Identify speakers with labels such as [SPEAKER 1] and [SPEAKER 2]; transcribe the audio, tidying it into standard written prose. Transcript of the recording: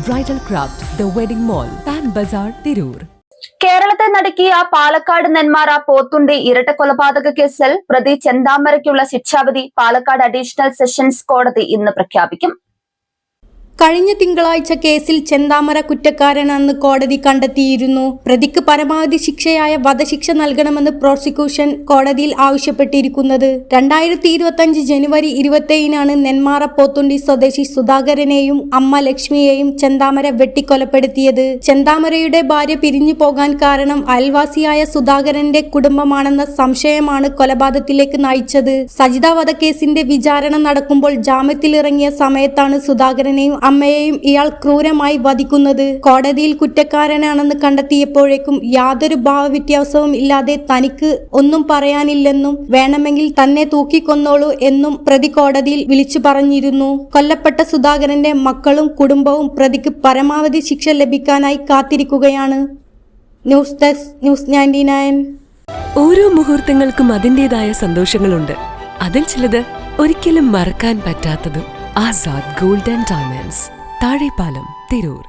[SPEAKER 1] Bridal craft the wedding mall, Pan Bazar, Tirur.
[SPEAKER 2] കേരളത്തെ നടുക്കിയ പാലക്കാട് നെന്മാറ പോത്തുണ്ടി ഇരട്ട കൊലപാതക കേസിൽ പ്രതി ചെന്താമരയ്ക്കുള്ള ശിക്ഷാവിധി പാലക്കാട് അഡീഷണൽ സെഷൻസ് കോടതി ഇന്ന് പ്രഖ്യാപിക്കും.
[SPEAKER 3] കഴിഞ്ഞ തിങ്കളാഴ്ച കേസിൽ ചെന്താമര കുറ്റക്കാരനെന്ന് കോടതി കണ്ടെത്തിയിരുന്നു. പ്രതിക്ക് പരമാവധി ശിക്ഷയായ വധശിക്ഷ നൽകണമെന്ന് പ്രോസിക്യൂഷൻ കോടതിയിൽ ആവശ്യപ്പെട്ടിരിക്കുന്നത്. 2025 ജനുവരി 27 നെന്മാറ പോത്തുണ്ടി സ്വദേശി സുധാകരനെയും അമ്മ ലക്ഷ്മിയെയും ചെന്താമര വെട്ടിക്കൊലപ്പെടുത്തിയത്. ചെന്താമരയുടെ ഭാര്യ പിരിഞ്ഞു പോകാൻ കാരണം അയൽവാസിയായ സുധാകരന്റെ കുടുംബമാണെന്ന സംശയമാണ് കൊലപാതകത്തിലേക്ക് നയിച്ചത്. സജിത വധക്കേസിന്റെ വിചാരണ നടക്കുമ്പോൾ ജാമ്യത്തിലിറങ്ങിയ സമയത്താണ് സുധാകരനെയും അമ്മയെയും ഇയാൾ ക്രൂരമായി വധിക്കുന്നത്. കോടതിയിൽ കുറ്റക്കാരനാണെന്ന് കണ്ടെത്തിയപ്പോഴേക്കും യാതൊരു ഭാവവ്യത്യാസവും ഇല്ലാതെ തനിക്ക് ഒന്നും പറയാനില്ലെന്നും വേണമെങ്കിൽ തന്നെ തൂക്കിക്കൊന്നോളൂ എന്നും പ്രതി കോടതിയിൽ വിളിച്ചു പറഞ്ഞിരുന്നു. കൊല്ലപ്പെട്ട സുധാകരന്റെ മക്കളും കുടുംബവും പ്രതിക്ക് പരമാവധി ശിക്ഷ ലഭിക്കാനായി കാത്തിരിക്കുകയാണ്. News desk news 99.
[SPEAKER 1] ഓരോ മുഹൂർത്തങ്ങൾക്കും അതിൻ്റെതായ സന്തോഷങ്ങളുണ്ട്. അതിൽ ചിലത് ഒരിക്കലും മറക്കാൻ പറ്റാത്തതും. Azad gold and diamonds, Thazhepalam, Tirur.